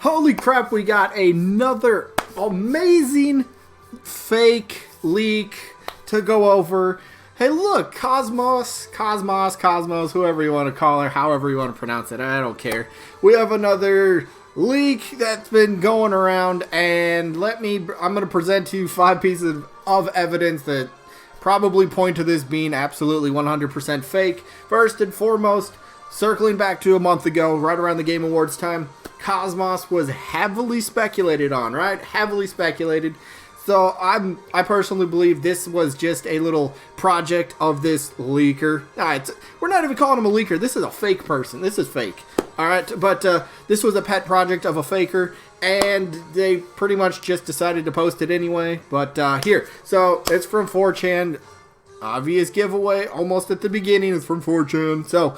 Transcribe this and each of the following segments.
Holy crap, we got another amazing fake leak to go over. Hey, look, Kos-Mos, whoever you want to call her, however you want to pronounce it, I don't care. We have another leak that's been going around, and I'm going to present to you 5 pieces of evidence that probably point to this being absolutely 100% fake. First and foremost, circling back to a month ago, right around the Game Awards time, Kos-Mos was heavily speculated on, right? Heavily speculated. So I personally believe this was just a little project of this leaker. We're not even calling him a leaker. This is a fake person. This is fake. All right, but this was a pet project of a faker, and they pretty much just decided to post it anyway. But here, so it's from 4chan. Obvious giveaway, almost at the beginning. It's from 4chan. So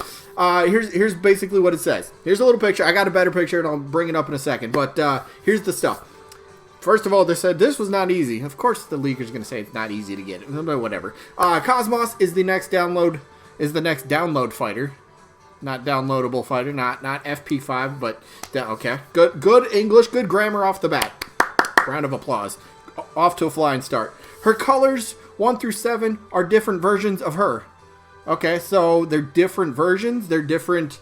here's basically what it says. Here's a little picture. I got a better picture, and I'll bring it up in a second. But here's the stuff. First of all, they said this was not easy. Of course, the leaker's gonna say it's not easy to get it, but whatever. Kos-Mos is the next download fighter, not downloadable fighter, not FP5, but okay. Good English, good grammar off the bat. Round of applause. Off to a flying start. Her colors 1 through 7 are different versions of her. Okay, so they're different versions. They're different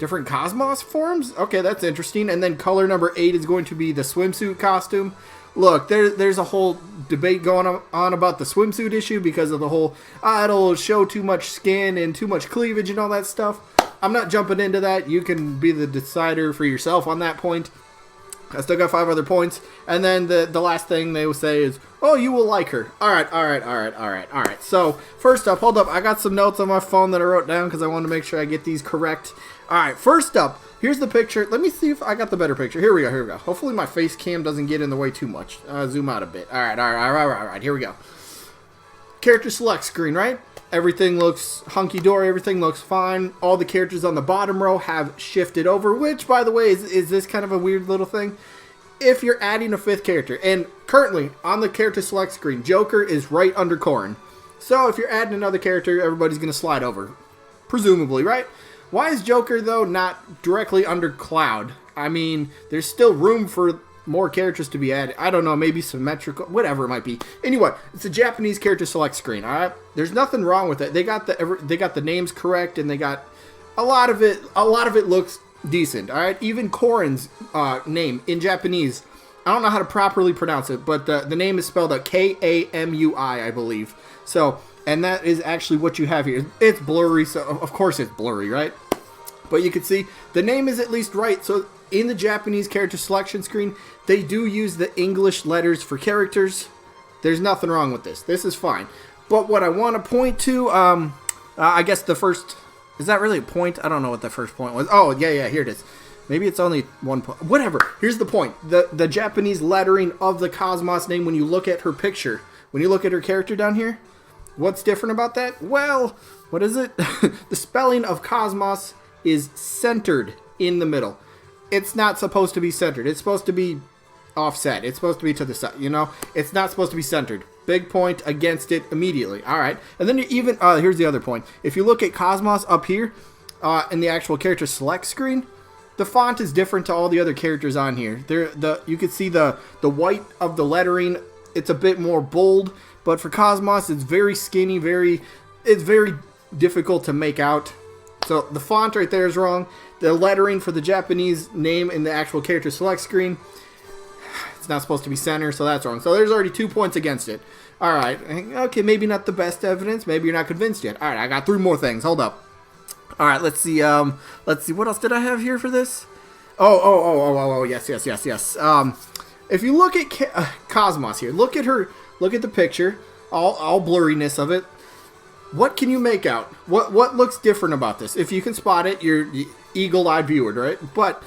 Kos-Mos forms? Okay, that's interesting. And then color number 8 is going to be the swimsuit costume. Look, there's a whole debate going on about the swimsuit issue because of the whole, it'll show too much skin and too much cleavage and all that stuff. I'm not jumping into that. You can be the decider for yourself on that point. I still got 5 other points. And then the last thing they will say is, oh, you will like her. All right. So, first up, hold up. I got some notes on my phone that I wrote down because I wanted to make sure I get these correct. All right, first up, here's the picture. Let me see if I got the better picture. Here we go. Hopefully my face cam doesn't get in the way too much. Zoom out a bit. All right. Here we go. Character select screen, right? Everything looks hunky-dory. Everything looks fine. All the characters on the bottom row have shifted over, which, by the way, is this kind of a weird little thing? If you're adding a 5th character, and currently on the character select screen, Joker is right under Corrin. So if you're adding another character, everybody's going to slide over, presumably, right? Why is Joker, though, not directly under Cloud? I mean, there's still room for more characters to be added. I don't know, maybe symmetrical, whatever it might be. Anyway, it's a Japanese character select screen, all right? There's nothing wrong with it. They got the names correct, and they got a lot of it looks decent, all right? Even Corrin's name in Japanese, I don't know how to properly pronounce it, but the name is spelled out K-A-M-U-I, I believe. So, and that is actually what you have here. It's blurry, so of course it's blurry, right? But you can see the name is at least right. So in the Japanese character selection screen, they do use the English letters for characters. There's nothing wrong with this. This is fine. But what I want to point to, I guess the first, is that really a point? I don't know what the first point was. Oh, yeah, here it is. Maybe it's only 1 point. Whatever. Here's the point. The Japanese lettering of the Kos-Mos name, when you look at her picture, when you look at her character down here, what's different about that? Well, what is it? The spelling of Kos-Mos is centered in the middle. It's not supposed to be centered. It's supposed to be offset. It's supposed to be to the side, you know? It's not supposed to be centered. Big point against it immediately. All right. And then here's the other point. If you look at Kos-Mos up here in the actual character select screen, the font is different to all the other characters on here. You can see the white of the lettering. It's a bit more bold. But for Kos-Mos, it's very skinny, it's very difficult to make out. So the font right there is wrong. The lettering for the Japanese name in the actual character select screen, it's not supposed to be center, so that's wrong. So there's already 2 points against it. All right. Okay, maybe not the best evidence. Maybe you're not convinced yet. All right, I got 3 more things. Hold up. All right, let's see. What else did I have here for this? Oh, yes. If you look at Kos-Mos here, look at her. Look at the picture, all blurriness of it. What can you make out? What looks different about this? If you can spot it, you're the eagle-eyed viewer, right? But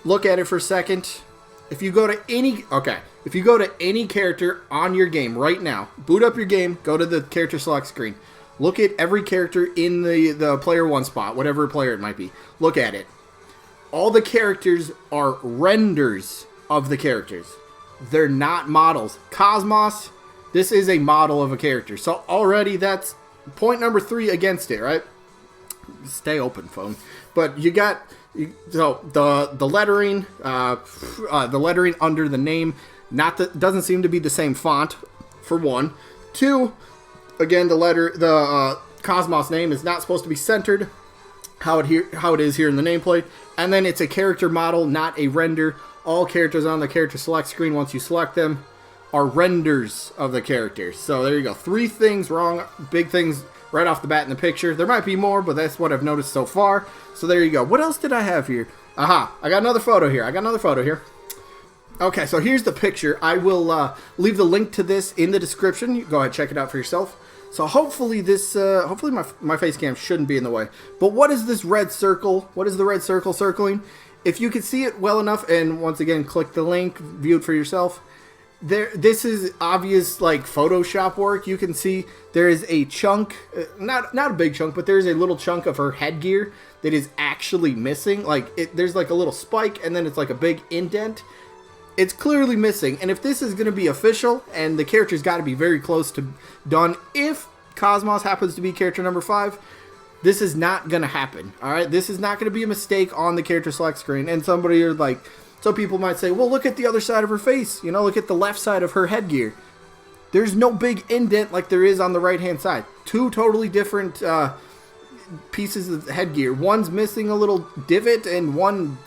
look at it for a second. If you go to any character on your game right now, boot up your game, go to the character select screen. Look at every character in the player 1 spot, whatever player it might be. Look at it. All the characters are renders of the characters. They're not models. Kos-Mos, this is a model of a character. So already that's point number 3 against it, right? Stay open, phone. But you got So the lettering, the lettering under the name, doesn't seem to be the same font, for one. Two, again, the Kos-Mos name is not supposed to be centered how it is here in the nameplate. And then it's a character model, not a render. All characters on the character select screen, once you select them, are renders of the characters. So there you go. 3 things wrong, big things right off the bat in the picture. There might be more, but that's what I've noticed so far. So there you go. What else did I have here? Aha, I got another photo here. Okay, so here's the picture. I will leave the link to this in the description. You go ahead, check it out for yourself. So hopefully my face cam shouldn't be in the way. But what is this red circle? What is the red circle circling? If you can see it well enough, and once again, click the link, view it for yourself. This is obvious, like, Photoshop work. You can see there is a chunk, not a big chunk, but there's a little chunk of her headgear that is actually missing. Like, there's like a little spike, and then it's like a big indent. It's clearly missing, and if this is going to be official, and the character's got to be very close to done, if Kos-Mos happens to be character number 5, this is not going to happen, alright? This is not going to be a mistake on the character select screen, and some people might say, well, look at the other side of her face, look at the left side of her headgear. There's no big indent like there is on the right-hand side. 2 totally different pieces of headgear. One's missing a little divot, and one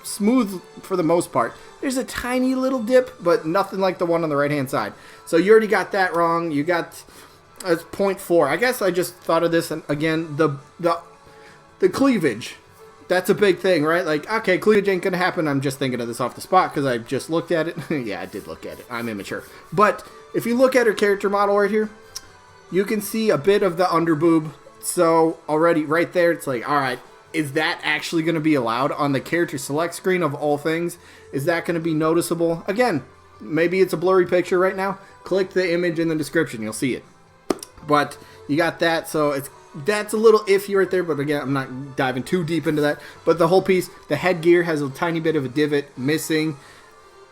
smooth for the most part. There's a tiny little dip, but nothing like the one on the right-hand side. So you already got that wrong. You got 0.4. I guess I just thought of this, and again, the cleavage. That's a big thing, right? Like, okay, cleavage ain't going to happen. I'm just thinking of this off the spot because I just looked at it. Yeah, I did look at it. I'm immature. But if you look at her character model right here, you can see a bit of the underboob. So already right there, it's like, all right, is that actually going to be allowed on the character select screen of all things? Is that going to be noticeable? Again, maybe it's a blurry picture right now. Click the image in the description. You'll see it. But you got that, so that's a little iffy right there. But again, I'm not diving too deep into that. But the whole piece, the headgear has a tiny bit of a divot missing.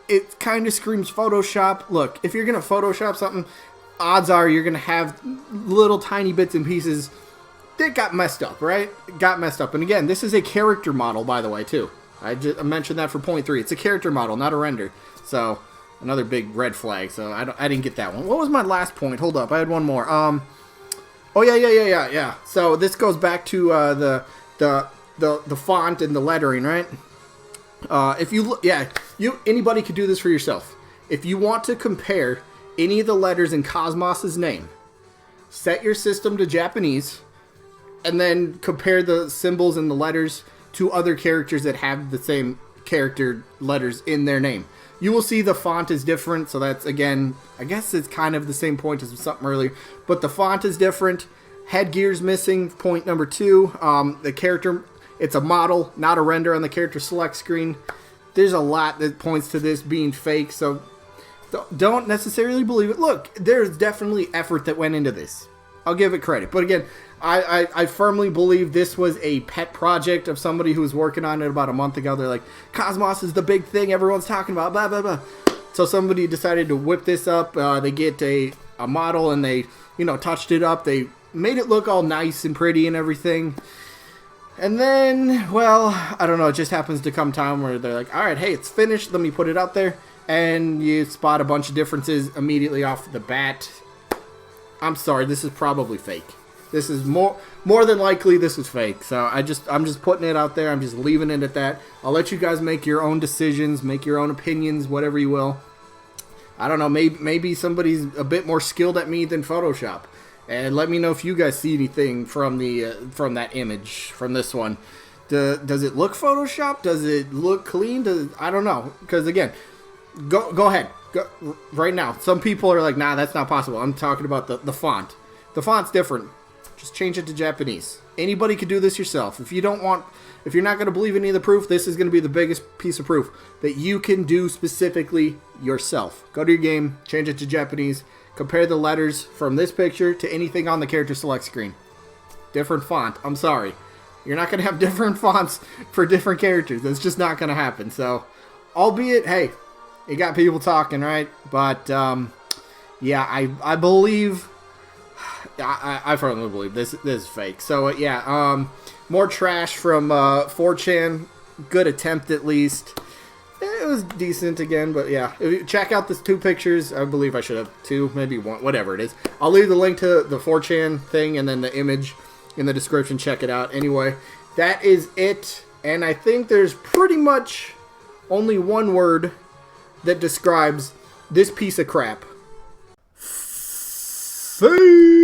It kind of screams Photoshop. Look, if you're going to Photoshop something, odds are you're going to have little tiny bits and pieces that got messed up, right? Got messed up. And again, this is a character model, by the way, too. I mentioned that for 0.3. It's a character model, not a render. So, another big red flag. So, I didn't get that one. What was my last point? Hold up. I had one more. Oh, yeah. So, this goes back to the font and the lettering, right? If you look, anybody could do this for yourself. If you want to compare any of the letters in Kos-Mos' name, set your system to Japanese, and then compare the symbols and the letters to other characters that have the same character letters in their name. You will see the font is different, so that's, again, I guess it's kind of the same point as something earlier, but the font is different. Headgear's missing, point number 2. The character, it's a model, not a render on the character select screen. There's a lot that points to this being fake, so don't necessarily believe it. Look, there's definitely effort that went into this. I'll give it credit. But again, I firmly believe this was a pet project of somebody who was working on it about a month ago. They're like, Kos-Mos is the big thing everyone's talking about, blah, blah, blah. So somebody decided to whip this up. They get a model and they, touched it up. They made it look all nice and pretty and everything. And then, well, I don't know. It just happens to come time where they're like, all right, hey, it's finished. Let me put it out there. And you spot a bunch of differences immediately off the bat. I'm sorry, this is probably fake. This is more than likely this is fake. So I'm just putting it out there. I'm just leaving it at that. I'll let you guys make your own decisions, make your own opinions, whatever you will. I don't know, maybe somebody's a bit more skilled at me than Photoshop. And let me know if you guys see anything from that image, from this one. Does it look Photoshopped? Does it look clean? I don't know. Because again, go ahead. Go, right now, some people are like, nah, that's not possible. I'm talking about the font. The font's different. Just change it to Japanese. Anybody could do this yourself. If you're not going to believe any of the proof, this is going to be the biggest piece of proof that you can do specifically yourself. Go to your game, change it to Japanese, compare the letters from this picture to anything on the character select screen. Different font. I'm sorry. You're not going to have different fonts for different characters. That's just not going to happen. So, albeit, hey, it got people talking, right? But, yeah, I believe I firmly believe this is fake. So yeah, more trash from 4chan. Good attempt at least. It was decent again, but yeah. If you check out these 2 pictures. I believe I should have 2, maybe 1, whatever it is. I'll leave the link to the 4chan thing and then the image in the description. Check it out. Anyway, that is it. And I think there's pretty much only one word that describes this piece of crap. Fake!